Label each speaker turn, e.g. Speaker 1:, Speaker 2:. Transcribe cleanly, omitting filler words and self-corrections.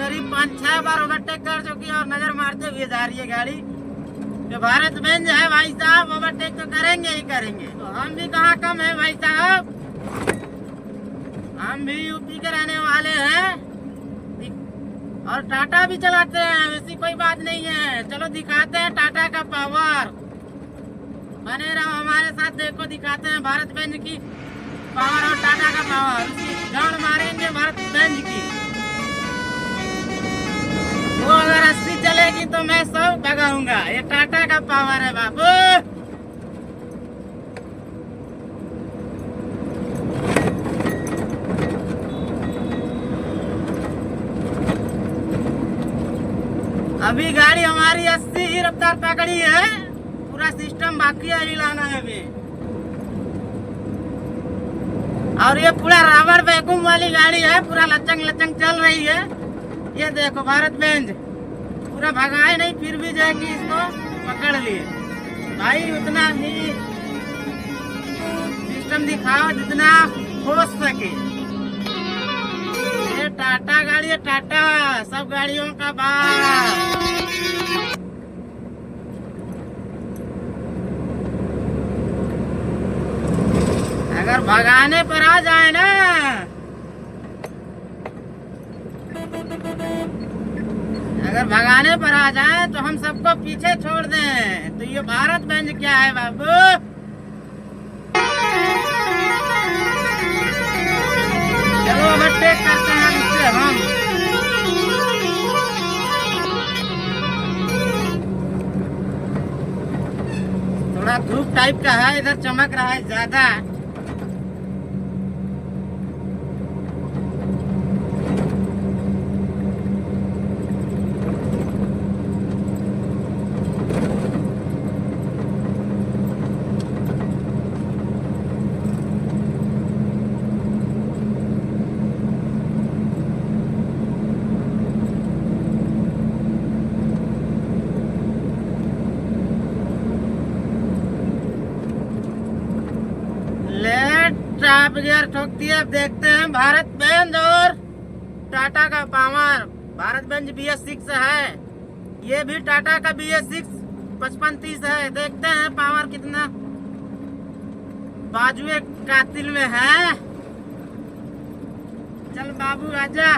Speaker 1: करीब 5-6 बार ओवरटेक कर चुकी है और नजर मारते हुए जा रही है गाड़ी। जो भारत बेंज है भाई साहब, ओवरटेक तो करेंगे ही करेंगे। तो हम भी कहाँ कम है भाई साहब, हम भी यूपी के रहने वाले हैं और टाटा भी चलाते हैं, ऐसी कोई बात नहीं है। चलो दिखाते हैं टाटा का पावर, बने रहो हमारे साथ। देखो दिखाते हैं भारत बेंज की पावर और टाटा का पावर, उसकी जान मारेंगे भारत बेंज की। वो अगर 80 चलेगी तो मैं 100 भगाऊंगा। ये टाटा का पावर है बाबू। अभी गाड़ी हमारी 80 ही रफ्तार पकड़ी है, पूरा सिस्टम बाकी है हिलाना है अभी। और ये पूरा रावण वैक्यूम वाली गाड़ी है, पूरा लचंग लचंग चल रही है। ये देखो भारत बेंज पूरा भगाए नहीं, फिर भी जो है कि इसको पकड़ लिए भाई। उतना ही सिस्टम दिखाओ जितना हो सके। ये टाटा गाड़ी है, टाटा सब गाड़ियों का बाप। अगर भगाने पर आ जाए ना, अगर भगाने पर आ जाए तो हम सबको पीछे छोड़ दें। तो ये भारत बेंज क्या है बाबू। चलो ओवरटेक करते हैं इससे हम। थोड़ा धूप टाइप का है, इधर चमक रहा है ज्यादा। टॉप गियर ठोकती है। अब देखते हैं भारत बेंज और टाटा का पावर। भारत बेंज BS6 है, ये भी टाटा का BS6 5530 है। देखते हैं पावर कितना बाजुए कातिल में है। चल बाबू आजा।